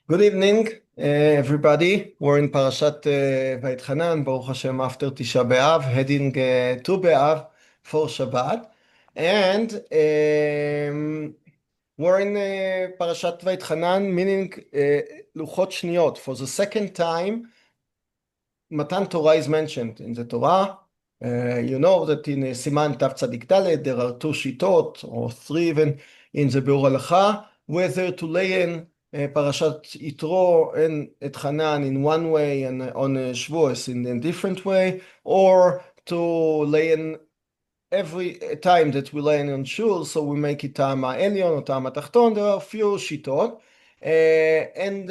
Good evening, everybody. We're in Parashat Vaetachanan, Baruch Hashem, after Tisha B'Av, heading to B'Av for Shabbat. And we're in Parashat Vaetachanan, meaning Luchot Shniyot. For the second time, Matan Torah is mentioned in the Torah. You know that in Siman Tav Tzadik Dalet, there are two shitot, or three even, in the Biur Halacha, whether to lay in Parashat Yitro and Etchanan in one way and on Shavuos in a different way, or to lay in every time that we lay in on Shul, so we make it Tama Elyon or Tama Tachton. There are a few shitot, and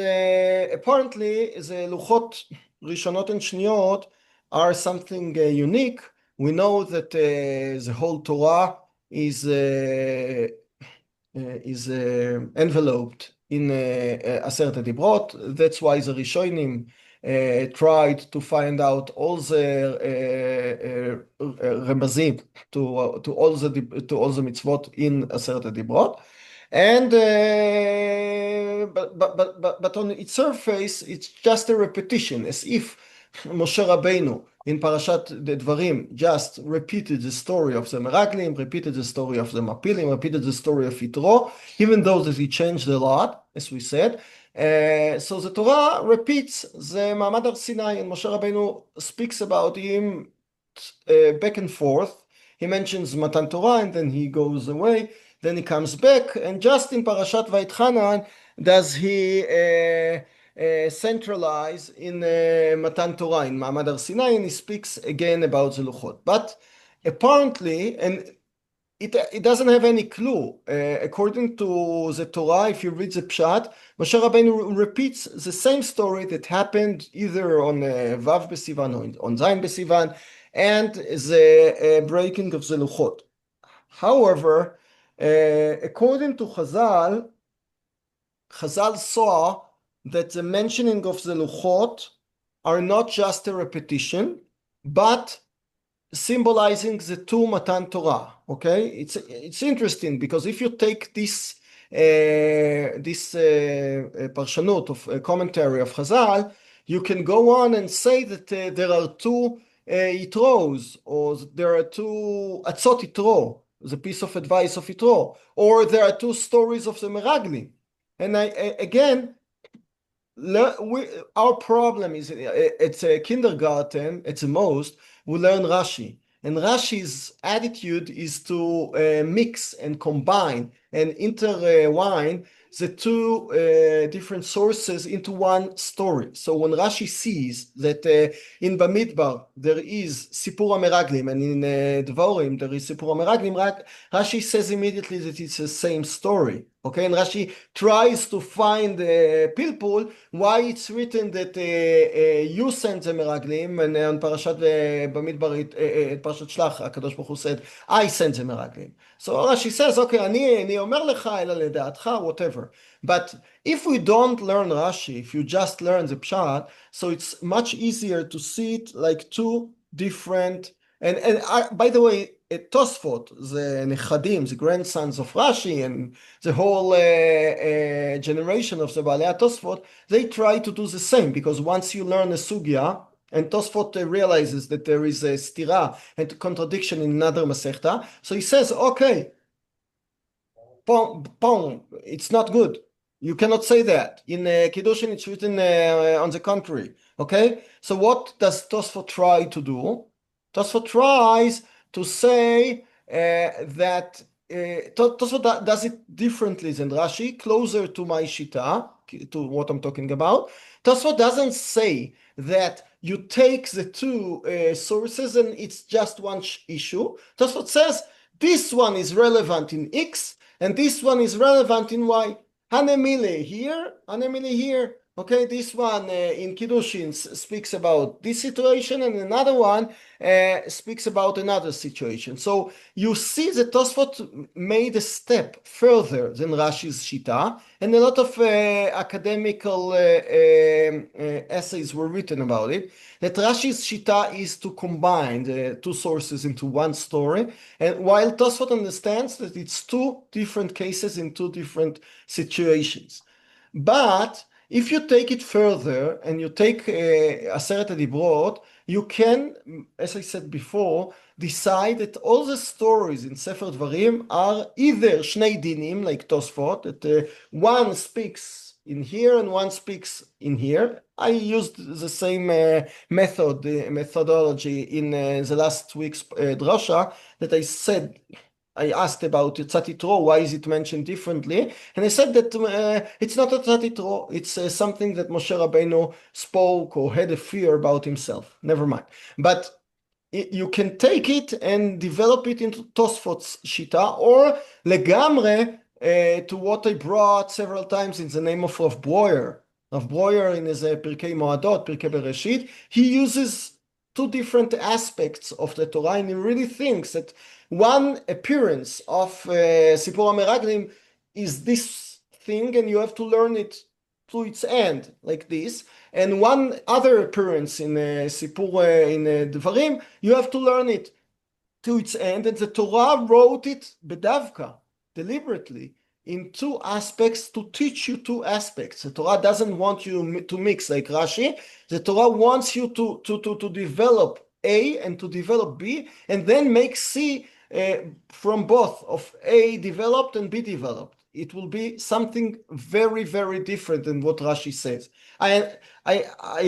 apparently the Luchot Rishonot and Shniyot are something unique. We know that the whole Torah is enveloped in Aseret HaDibrot. That's why the Rishonim tried to find out all the remazim to all the mitzvot in Aseret HaDibrot. And but on its surface, it's just a repetition, as if Moshe Rabbeinu in Parashat Devarim just repeated the story of the Meraglim, repeated the story of the Mapilim, repeated the story of Yitro, even though that he changed a lot, as we said. So the Torah repeats the Ma'amad Har Sinai, and Moshe Rabbeinu speaks about him back and forth. He mentions Matan Torah, and then he goes away. Then he comes back, and just in Parashat Vaetachanan does he centralize in Matan Torah, in Ma'amad Har Sinai, and he speaks again about the Luchot. But apparently, and it doesn't have any clue. According to the Torah, if you read the Pshat, Moshe Rabbeinu repeats the same story that happened either on Vav B'Sivan or on Zayin B'Sivan, and the breaking of the Luchot. However, according to Chazal saw that the mentioning of the Luchot are not just a repetition, but symbolizing the two Matan Torah. Okay, it's interesting because if you take this parshanut of a commentary of Chazal, you can go on and say that there are two Yitros, or there are two Atzot Yitro, the piece of advice of Yitro, or there are two stories of the Meraglim. And again, our problem is it's a kindergarten, at the most, we learn Rashi. And Rashi's attitude is to mix and combine and intertwine the two different sources into one story. So when Rashi sees that in Bamidbar there is Sipur HaMeraglim and in Dvorim there is Sipur HaMeraglim, Rashi says immediately that it's the same story. Okay, and Rashi tries to find pilpul why it's written that you sent the Meraglim, and on Parashat Bamidbar, Parashat Shlach, HaKadosh Baruch Hu said, I sent the Meraglim. So Rashi says, okay, אני אומר לך, אלא לדעתך, whatever. But if we don't learn Rashi, if you just learn the Pshat, so it's much easier to see it like two different, and by the way, Tosfot, the Nechadim, the grandsons of Rashi, and the whole generation of the Baalei Tosfot, they try to do the same, because once you learn a sugya, and Tosfot realizes that there is a stira and contradiction in another Masechta, so he says, okay, it's not good. You cannot say that. In Kiddushin, it's written on the contrary. Okay? So what does Tosfot try to do? Tosfot tries to say that Tosfot does it differently than Rashi, closer to my shita, to what I'm talking about. Tosfot doesn't say that you take the two sources and it's just one issue. Tosfot says this one is relevant in X and this one is relevant in Y. Hanemile here, Hanemile here. Okay, this one in Kiddushin speaks about this situation, and another one speaks about another situation. So you see that Tosfot made a step further than Rashi's Shita, and a lot of academical essays were written about it, that Rashi's Shita is to combine the two sources into one story, and while Tosfot understands that it's two different cases in two different situations. But if you take it further and you take Aseret HaDibrot, you can, as I said before, decide that all the stories in Sefer Dvarim are either Shnei Dinim, like Tosfot, that one speaks in here and one speaks in here. I used the same methodology in the last week's drasha that I said. I asked about Tzat Yitro, why is it mentioned differently? And I said that it's not a Tzat Yitro, it's something that Moshe Rabbeinu spoke or had a fear about himself. Never mind. But you can take it and develop it into Tosfot's Shita, or legamre to what I brought several times in the name of Rav Breuer. Rav Breuer in his Pirkei Moadot, Pirkei Bereshit, he uses two different aspects of the Torah, and he really thinks that one appearance of Sipur HaMeraglim is this thing, and you have to learn it to its end, like this. And one other appearance in Sipur in Dvarim, you have to learn it to its end, and the Torah wrote it bedavka, deliberately, in two aspects to teach you two aspects. The Torah doesn't want you to mix like Rashi. The Torah wants you to develop A and to develop B, and then make C from both of A developed and B developed. It will be something very, very different than what Rashi says. I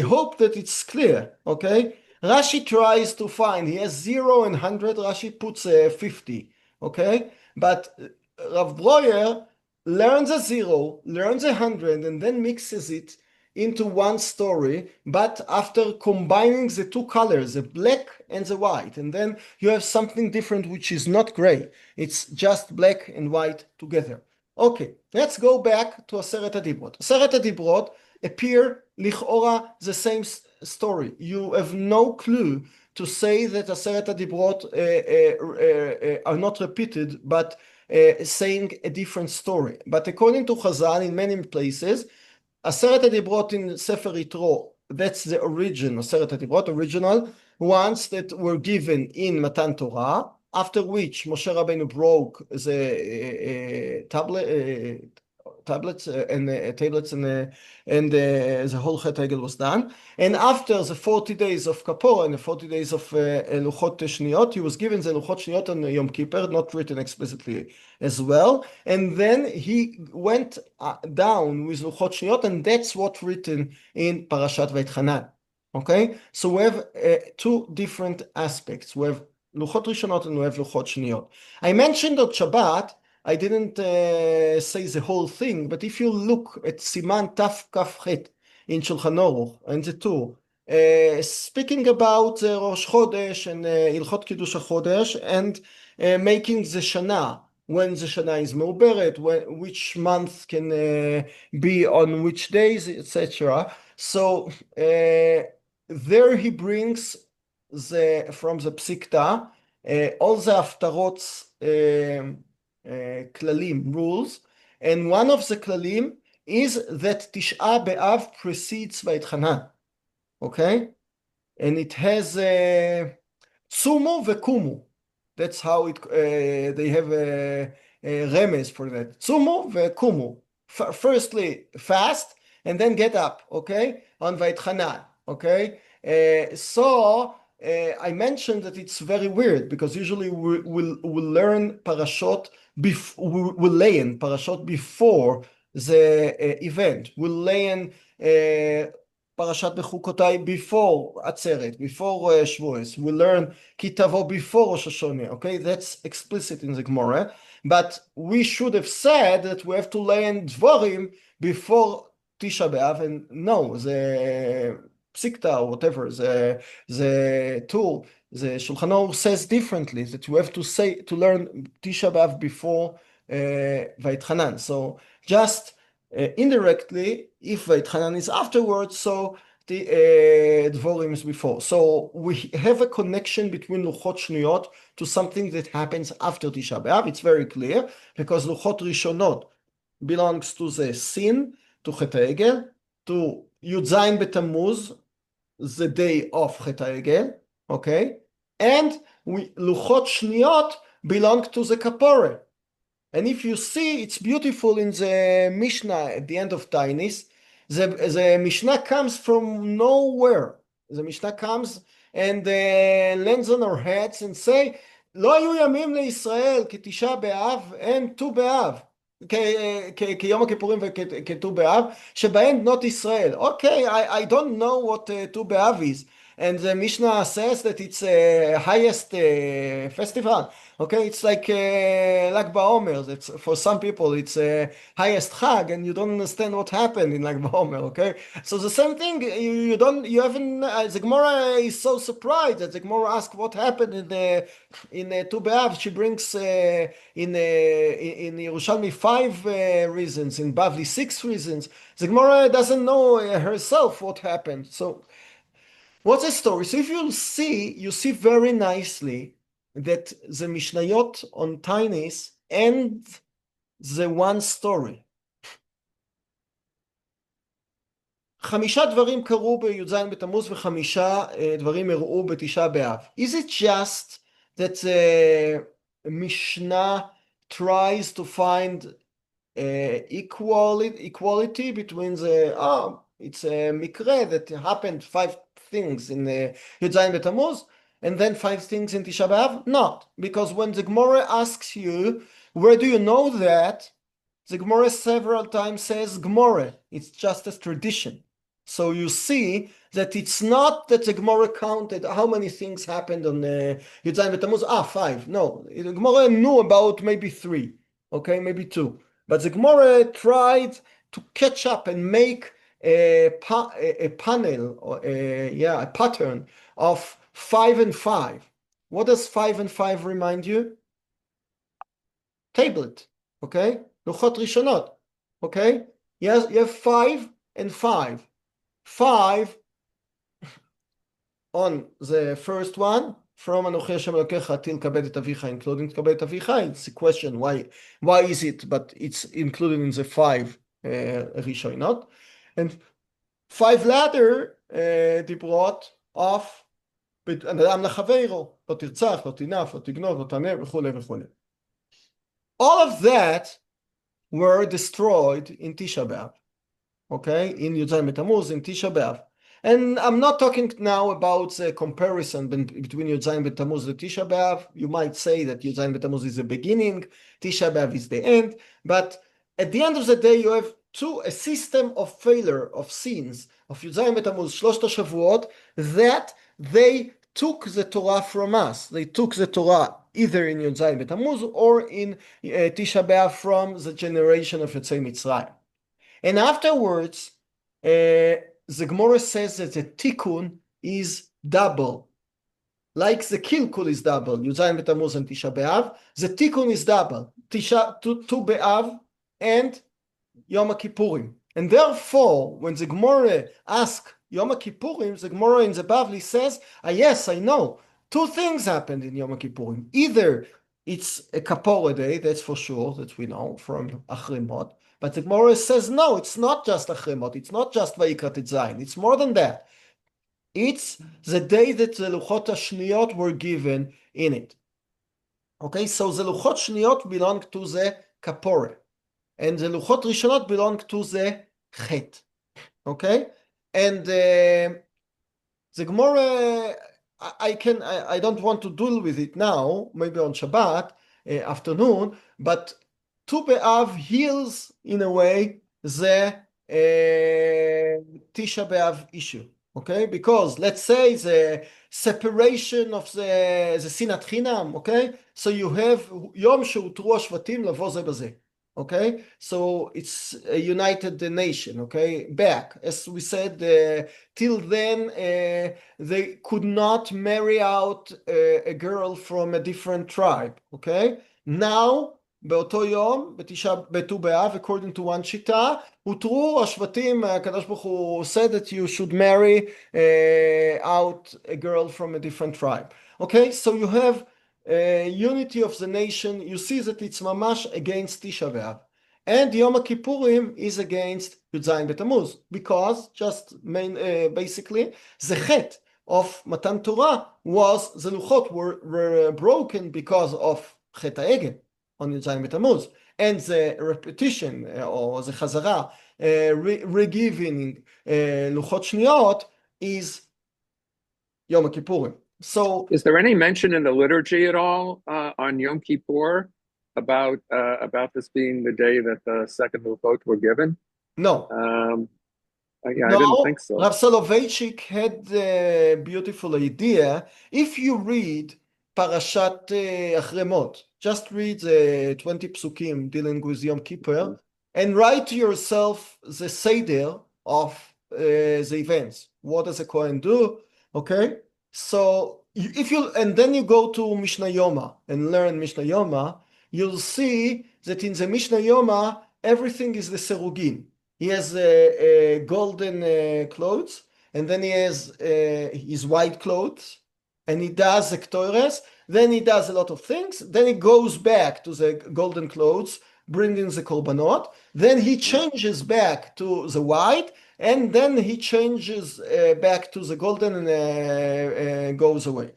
hope that it's clear, okay? Rashi tries to find, he has 0 and 100, Rashi puts 50, okay? But Rav Breuer learns a 0, learns 100, and then mixes it into one story, but after combining the two colors, the black and the white, and then you have something different which is not gray. It's just black and white together. Okay, let's go back to Aseret HaDibrot. Aseret HaDibrot appear lichora the same story. You have no clue to say that Aseret HaDibrot are not repeated, but saying a different story. But according to Chazal, in many places, Aseret HaDibrot in Sefer Yitro, that's the original, Aseret HaDibrot, original ones that were given in Matan Torah, after which Moshe Rabbeinu broke the tablets and tablets and the whole Chet Hegel was done. And after the 40 days of Kapor and the 40 days of Luchot Shniyot, he was given the Luchot Shniyot on Yom Kippur, not written explicitly as well. And then he went down with Luchot Shniyot, and that's what's written in Parashat Vaetachanan. Okay, so we have two different aspects. We have Luchot Rishonot and we have Luchot Shniyot. I mentioned on Shabbat, I didn't say the whole thing, but if you look at Siman Taf Kaf Chet in Shulchan Aruch and the two, speaking about Rosh Chodesh and Ilchot Kiddush HaChodesh and making the Shana, when the Shana is Meuberet, which month can be on which days, etc. So there he brings from the Psikta all the Haftarot Klalim, rules, and one of the Klalim is that Tish'a B'Av precedes Vaetchanan, okay? And it has Tzumu Vekumu. That's how it they have a remes for that. Tzumu Vekumu. Firstly, fast, and then get up, okay? On Vaetchanan, okay? So I mentioned that it's very weird because usually we'll learn parashot we'll lay in parashot before the event. We'll lay in Parashat Bechukotai before Atzeret, before Shavuos. We learn Kitavo before Rosh Hashanah. Okay, that's explicit in the Gemara. But we should have said that we have to lay in Dvorim before Tisha B'Av, and no, the Psikta or whatever, the tool, the Shulchan Aruch says differently, that you have to learn Tisha B'Av before Vaetchanan. So just indirectly, if Vaetchanan is afterwards, so the Dvorim is before. So we have a connection between Luchot Shniyot to something that happens after Tisha B'Av. It's very clear, because Luchot Rishonot belongs to the sin, to Chet HaEgel, to Yud Zayin B'Tammuz, the day of Chet HaEgel, okay? And Luchot Shniyot belong to the Kapore. And if you see, it's beautiful in the Mishnah at the end of Tainis, The Mishnah comes from nowhere. The Mishnah comes and lands on our heads and say, לא היו ימים לישראל כתשעה באב and ט"ו באב, כיום הכיפורים וכט"ו באב, שבהן בנות ישראל. Okay, I don't know what ט"ו באב is. And the Mishnah says that it's highest festival. Okay, it's like Lag BaOmer. It's for some people it's highest Chag, and you don't understand what happened in Lag BaOmer. Okay, so the same thing. You haven't. The Gemara is so surprised that the Gemara asks what happened in Tu B'Av. She brings in Yerushalmi 5 reasons, in Bavli 6 reasons. The Gemara doesn't know herself what happened. So what's the story? So if you see very nicely that the Mishnayot on Tainis end the one story. חמישה דברים קרו בי"ז בתמוז וחמישה דברים אירעו בתשעה באב. Is it just that the Mishnah tries to find equality between the it's a mikre that happened 5 things in י"ז בתמוז and then 5 things in Tisha B'Av? Not, because when the Gemara asks you, where do you know that? The Gemara several times says Gemara. It's just a tradition. So you see that it's not that the Gemara counted how many things happened on י"ז בתמוז. 5. No, the Gemara knew about maybe 3. Okay, maybe 2. But the Gemara tried to catch up and make a panel, a pattern of 5 and 5. What does 5 and 5 remind you? Tablet, okay? לוחות ראשונות, okay? Yes, you have 5 and 5. 5 on the first one, from אנוכי השם אלוקיך till כבד את אביך, including כבד את אביך. It's a question, why is it, but it's included in the 5 ראשונות. And 5 later דיברות of אדם לחברו, לא תרצח, לא תנאף, לא תגנוב, לא תענה, וכו' וכו'. All of that were destroyed in Tisha B'Av, okay, in י"ז בתמוז, in Tisha B'Av. And I'm not talking now about the comparison between י"ז בתמוז and Tisha B'Av. You might say that י"ז בתמוז is the beginning, Tisha B'Av is the end, but at the end of the day you have a system of failure, of sins, of י"ז בתמוז, שלושת השבועות, that they took the Torah from us. They took the Torah either in י"ז בתמוז or in Tisha B'Av from the generation of יוצאי מצרים. And afterwards, the Gemara says that the tikkun is double. Like the kilkul is double, י"ז בתמוז and Tisha B'Av, the tikkun is double, Tu B'Av and Yom HaKippurim. And therefore, when the Gemara asks Yom HaKippurim, the Gemara in the Bavli says, yes, I know, 2 things happened in Yom HaKippurim. Either it's a Kapora day, that's for sure, that we know from Achrimot, but the Gemara says, no, it's not just Achrimot, it's not just Vayikra Zayin, it's more than that. It's the day that the Luchot HaShniyot were given in it. Okay, so the Luchot Shniyot belong to the Kapora, and the Luchot Rishonot belong to the Chet. Okay, and the Gemara, I don't want to deal with it now, maybe on Shabbat afternoon, but Tu B'Av heals in a way the Tisha B'Av issue. Okay, because let's say the separation of the Sinat Chinam, okay, so you have Yom שהותרו השבטים לבוא זה בזה. Okay, so it's a united nation, okay, back, as we said, till then they could not marry out a girl from a different tribe, okay. Now באותו יום, בט"ו באב, according to one שיטה, הותרו השבטים, הקדוש ברוך הוא said that you should marry out a girl from a different tribe. Okay, so you have unity of the nation. You see that it's mamash against Tisha B'Av. And Yom HaKippurim is against י"ז בתמוז, because just basically the chet of Matan Torah was the luchot were broken because of chet ha'egel. on Yud Tammuz, and the repetition or the chazara, re-giving luchot shniyot is Yom Kippurim. So, is there any mention in the liturgy at all on Yom Kippur about this being the day that the second luchot were given? no. Yeah, I didn't think No, so. Rav Soloveitchik had a beautiful idea. If you read Parashat Achremot, just read the 20 psukim dealing with Yom Kippur, and write to yourself the seder of the events. What does a Kohen do? Okay, so and then you go to Mishnah Yoma and learn Mishnah Yoma, you'll see that in the Mishnah Yoma everything is the serugim. He has golden clothes, and then he has his white clothes, and he does the ktores. Then he does a lot of things. Then he goes back to the golden clothes, bringing the korbanot. Then he changes back to the white, and then he changes back to the golden and goes away.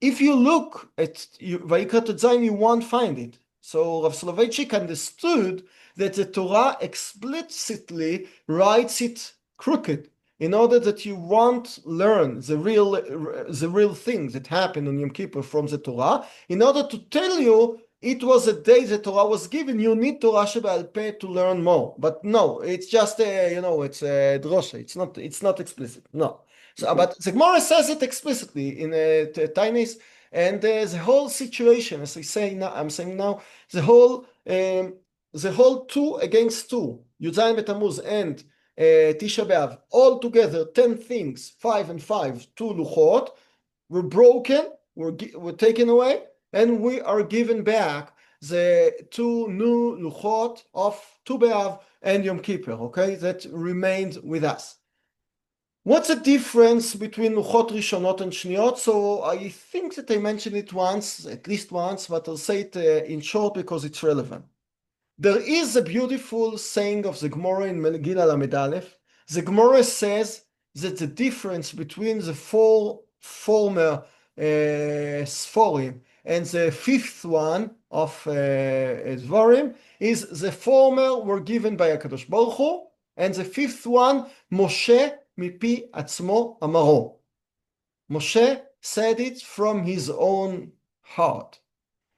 If you look at Vayikra Zayin, you won't find it. So Rav Soloveitchik understood that the Torah explicitly writes it crooked in order that you won't learn the real things that happen on Yom Kippur from the Torah. In order to tell you it was a day the Torah was given, you need Torah Shebe'al Peh to learn more. But no, it's just it's a drosha. It's not explicit. No. So, but the Gemara says it explicitly in Tainis, and the whole situation, as I'm saying now, the whole 2 against 2, Yud Zayin B'Tammuz and Tisha B'Av, all together 10 things, 5 and 5, 2 luchot, were broken, were taken away, and we are given back the 2 new luchot of Tu B'Av and Yom Kippur, okay, that remained with us. What's the difference between Luchot Rishonot and Shniyot? So I think that I mentioned it once, at least once, but I'll say it in short because it's relevant. There is a beautiful saying of the Gemara in Megillah Lamed Aleph. The Gemara says that the difference between the 4 former Sforim and the 5th one of Dvarim is the former were given by HaKadosh Baruch Hu, and the 5th one, Moshe Mipi Atzmo Amaro. Moshe said it from his own heart.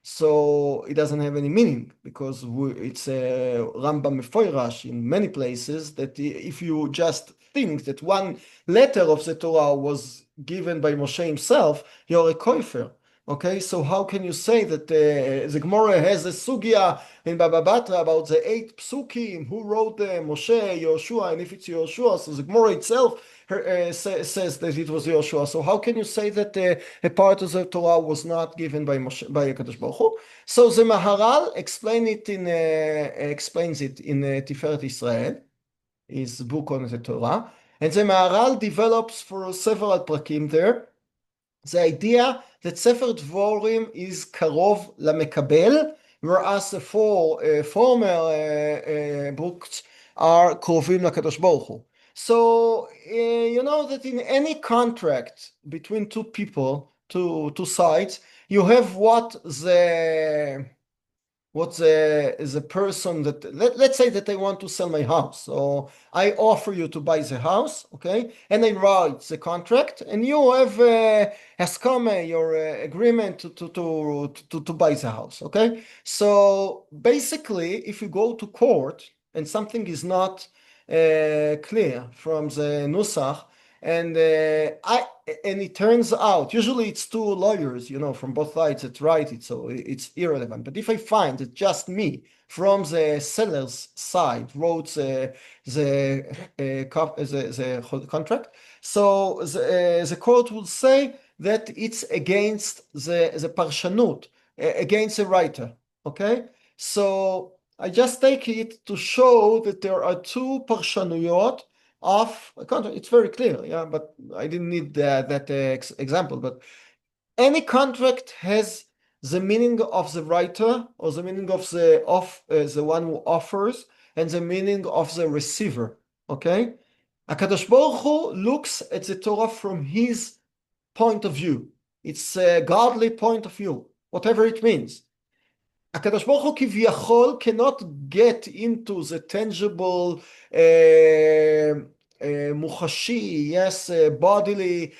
So it doesn't have any meaning because it's a Rambam Mefoirash in many places that if you just think that one letter of the Torah was given by Moshe himself, you're a koifer. Okay, so how can you say that the Gemara has a sugya in Baba Batra about the 8 psukim, who wrote them, Moshe, Yoshua, and if it's Yoshua, so the Gemara itself says that it was Yoshua. So how can you say that a part of the Torah was not given by Moshe, by HaKadosh Baruch Hu? So the Maharal explains it in Tiferet Israel, his book on the Torah, and the Maharal develops for several prakim there the idea that Sefer Dvorim is karov lamekabel, whereas the 4 former books are krovim lakadosh baruch Hu. So you know that in any contract between 2 people, two sides, you have what the person that let's say that I want to sell my house, so I offer you to buy the house, okay, and I write the contract, and you have haskama, your agreement to buy the house, okay. So basically, if you go to court and something is not clear from the nusach, and it turns out, usually it's 2 lawyers, from both sides that write it, so it's irrelevant. But if I find that just me from the seller's side wrote the contract, so the court will say that it's against the parshanut, against the writer. Okay, so I just take it to show that there are 2 parshanuyot of a contract. It's very clear, yeah, but I didn't need that example. But any contract has the meaning of the writer, or the meaning of the one who offers, and the meaning of the receiver. Okay, HaKadosh Baruch Hu looks at the Torah from his point of view. It's a godly point of view, whatever it means. הקדוש ברוך הוא כביכול cannot get into the tangible מוחשי, yes, bodily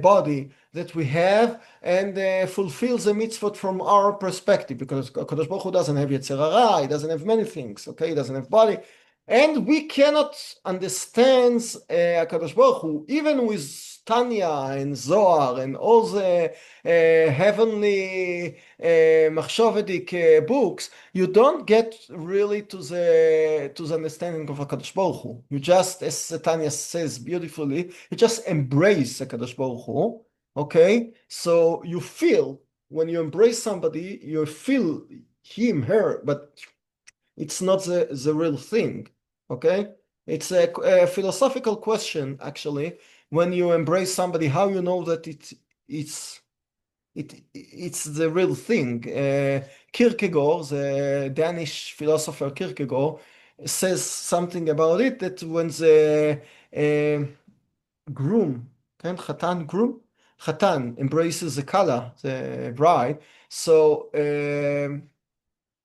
body that we have and fulfill the mitzvot from our perspective, because הקדוש ברוך הוא doesn't have יצר הרע, he doesn't have many things, okay, he doesn't have body, and we cannot understand הקדוש ברוך הוא, even with Tanya and Zohar and all the heavenly Machshavedic books, you don't get really to the understanding of HaKadosh Baruch Hu. You just, as Tanya says beautifully, you just embrace HaKadosh Baruch Hu, okay? So you feel, when you embrace somebody, you feel him, her, but it's not the real thing, okay? It's a philosophical question, actually. When you embrace somebody, how you know that it's the real thing. Kierkegaard, the Danish philosopher Kierkegaard, says something about it, that when the groom, Chatan embraces the Kala, the bride, so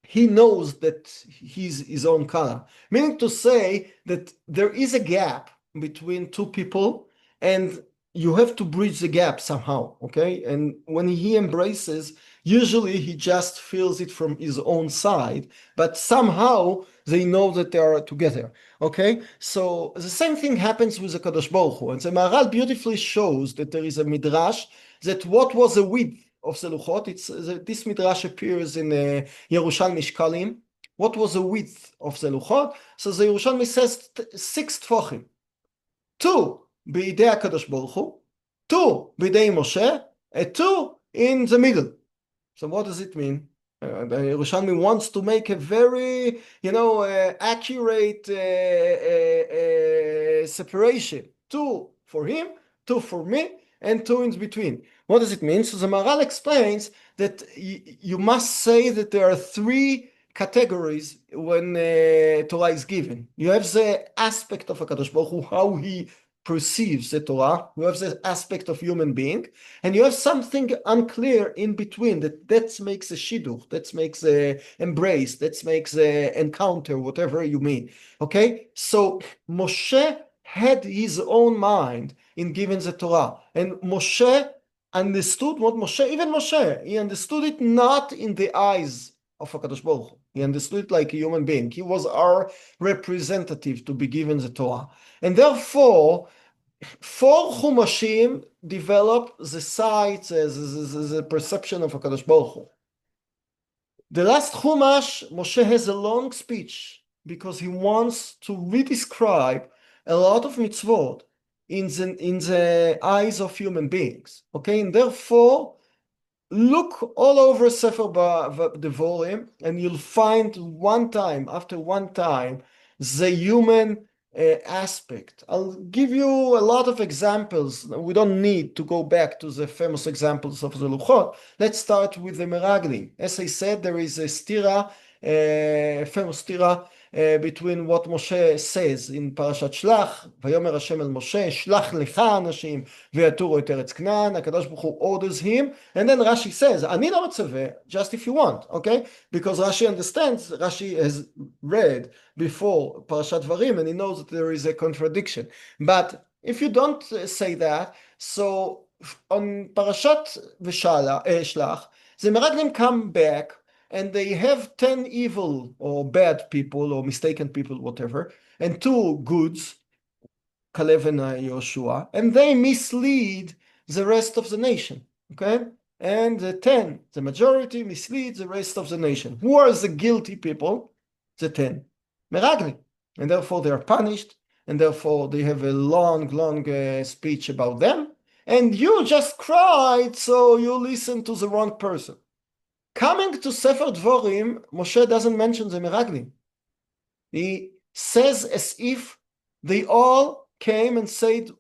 he knows that he's his own Kala. Meaning to say that there is a gap between two people, and you have to bridge the gap somehow, okay? And when he embraces, usually he just feels it from his own side, but somehow they know that they are together, okay? So the same thing happens with the Kadosh Baruch Hu. And the Maharal beautifully shows that there is a midrash that what was the width of the Luchot, this midrash appears in Yerushalmi Shkalim. What was the width of the Luchot? So the Yerushalmi says 6 tefachim. 2 בידי הקדוש ברוך הוא, 2 בידי Moshe, and 2 in the middle. So what does it mean? The Yerushalmi wants to make a very, accurate separation. 2 for him, 2 for me, and 2 in between. What does it mean? So the Maharal explains that you must say that there are 3 categories when Torah is given. You have the aspect of HaKadosh Baruch Hu, how he perceives the Torah. You have the aspect of human being, and you have something unclear in between that makes a shidduch, that makes a embrace, that makes a encounter, whatever you mean. Okay, so Moshe had his own mind in giving the Torah, and Moshe understood what even Moshe, he understood it not in the eyes of HaKadosh Baruch Hu. He understood it like a human being. He was our representative to be given the Torah. And therefore, 4 Chumashim develop the sight, the perception of HaKadosh Baruch Hu. The last Chumash, Moshe has a long speech because he wants to redescribe a lot of mitzvot in the eyes of human beings. Okay, and therefore, look all over Sefer Devorim, and you'll find after one time, the human aspect. I'll give you a lot of examples. We don't need to go back to the famous examples of the Luchot. Let's start with the Meraglim. As I said, there is a stira, famous stira, between what Moshe says in Parashat Shlach, Vayomer Hashem el Moshe, Shlach lecha anashim ve'aturu et eretz Knan. HaKadosh Baruch Hu orders him, and then Rashi says, Ani lo metzaveh, just if you want, okay? Because Rashi understands, Rashi has read before Parashat Varim, and he knows that there is a contradiction. But if you don't say that, so on Parashat Shlach, the Meraglim come back, and they have 10 evil or bad people or mistaken people, whatever, and 2 goods, Kalev and Yoshua, and they mislead the rest of the nation, okay? And the 10, the majority, misleads the rest of the nation. Who are the guilty people? The 10. Meraglim. And therefore they are punished, and therefore they have a long speech about them, and you just cried, so you listen to the wrong person. Coming to Sefer Dvorim, Moshe doesn't mention the Meraglim. He says as if they all came and said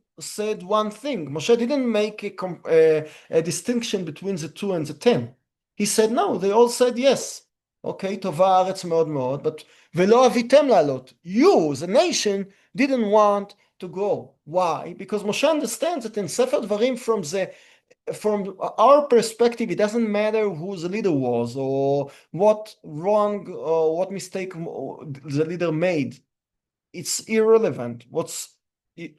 one thing. Moshe didn't make a distinction between the 2 and the 10. He said no, they all said yes. Okay, Tova Aretz Meod Meod, but Velo Avitem Lalot. You, the nation, didn't want to go. Why? Because Moshe understands that in Sefer Dvarim, from the from our perspective, it doesn't matter who the leader was or what wrong or what mistake the leader made. It's irrelevant. What's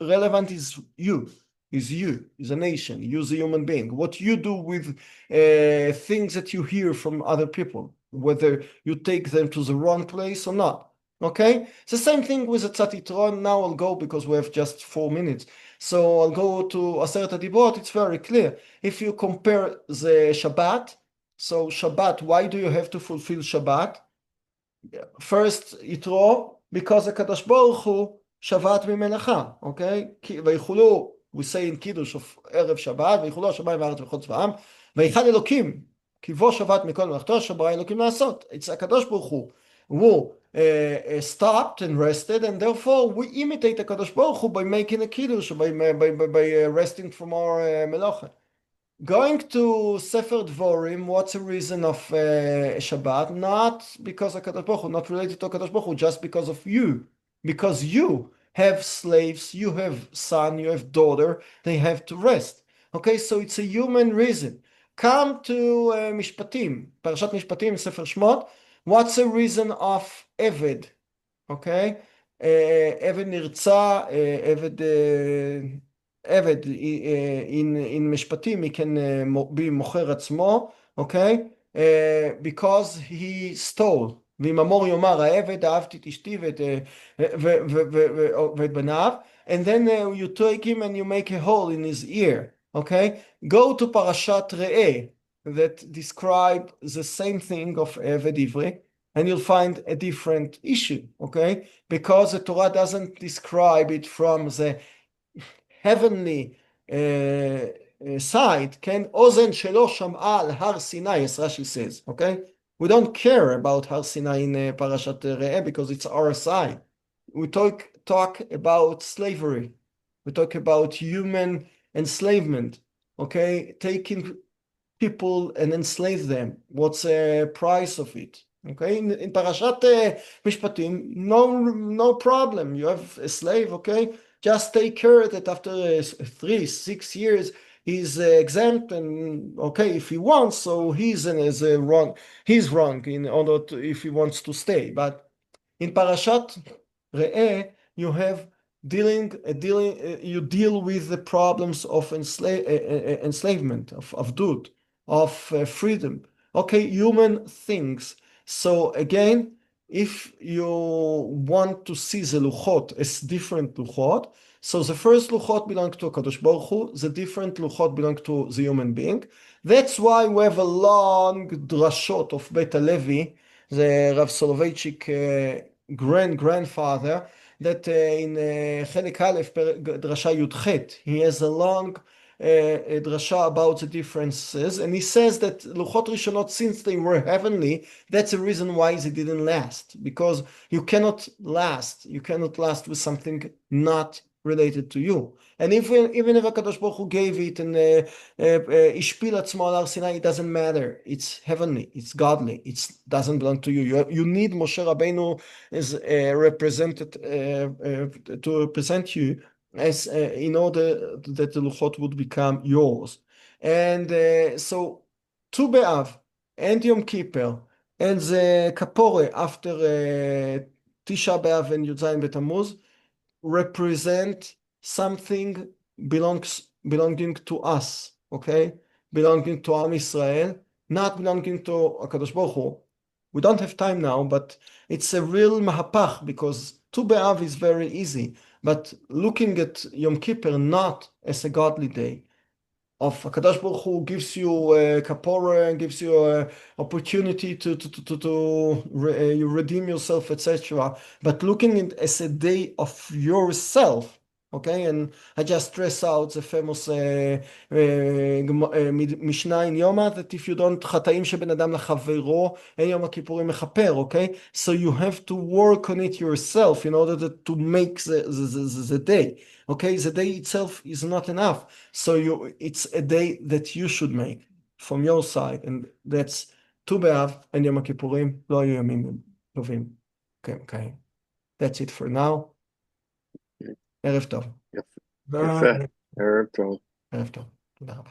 relevant is you, is a nation, you as a human being. What you do with things that you hear from other people, whether you take them to the wrong place or not. Okay? It's the same thing with the Tzatitron. Now I'll go because we have just 4 minutes. So I'll go to Aseret HaDibrot. It's very clear. If you compare the Shabbat, so Shabbat, why do you have to fulfill Shabbat? First, Yitro, because HaKadosh Baruch Hu Shavat Mimelecha, okay? ויכולו, we say in Kiddush of ערב שבת, ויכולו השמיים והארץ וכל צבאם, ויחד אלוקים, כי בו שבת מכל מלאכתו, שברא אלוקים לעשות. It's HaKadosh Baruch Hu who stopped and rested, and therefore we imitate HaKadosh Baruch Hu by making a Kiddush, by resting from our melacha. Going to Sefer Dvorim, what's the reason of Shabbat? Not because of Kadosh Baruch Hu, not related to Kadosh Baruch Hu, just because of you. Because you have slaves, you have son, you have daughter, they have to rest. Okay, so it's a human reason. Come to Mishpatim, Parashat Mishpatim, Sefer Shmot. What's the reason of Eved? Okay, Eved נרצע, עבד in משפטים, he can be מוכר עצמו, okay? Because he stole. ואם אמור יאמר העבד, אהבתי את אשתי ואת בניו, and then you take him and you make a hole in his ear, okay? Go to Parashat Re'eh that describe the same thing of עבד עברי, and you'll find a different issue, okay? Because the Torah doesn't describe it from the heavenly side, can אוזן שלא שמעה על הר סיני, as Rashi says, okay? We don't care about Har Sinai in Parashat Re'eh because it's our side. We talk about slavery. We talk about human enslavement, okay? Taking people and enslave them. What's the price of it? Okay, in Parashat Mishpatim, no problem. You have a slave, okay? Just take care that after 3-6 years he's exempt, and okay, if he wants, so he's wrong. He's wrong in order to, if he wants to stay. But in Parashat Re'eh, you have you deal with the problems of enslavement, of avdut, of freedom. Okay, human things. So again, if you want to see the luchot as different luchot, so the first luchot belong to Kadosh Baruch Hu, the different luchot belong to the human being. That's why we have a long drashot of Beit HaLevi, the Rav Soloveitchik grandfather, that in Chelik Aleph, drasha Yudchet, he has a long drasha about the differences, and he says that Luchot Rishonot, since they were heavenly, that's the reason why they didn't last, because you cannot last with something not related to you. And even if HaKadosh Baruch Hu gave it and Ishpil Atzmo al Har Sinai, it doesn't matter. It's heavenly, it's godly, it doesn't belong to you. You need Moshe Rabbeinu as represented to represent you as in order that the Luchot would become yours. And so Tu B'Av and Yom Kippur and the Kapore after Tisha B'Av and Yud Zayin B'Tammuz represent something belonging to us, okay? Belonging to Am Israel, not belonging to HaKadosh Baruch Hu. We don't have time now, but it's a real mahapach because Tu B'Av is very easy. But looking at Yom Kippur not as a godly day, of HaKadosh Baruch Hu gives you kapora, gives you opportunity to you redeem yourself, etc. But looking at it as a day of yourself, okay? And I just stress out the famous Mishnah in Yoma that if you don't חטאים שבין אדם לחברו, אין יום הכיפורים מכפר, okay? So you have to work on it yourself in order to make the day. Okay, the day itself is not enough. So it's a day that you should make from your side, and that's Tu B'Av and Yom Kippurim, לא היו ימים טובים. Okay. That's it for now. ערב טוב. יפה. ערב טוב. ערב טוב. תודה רבה.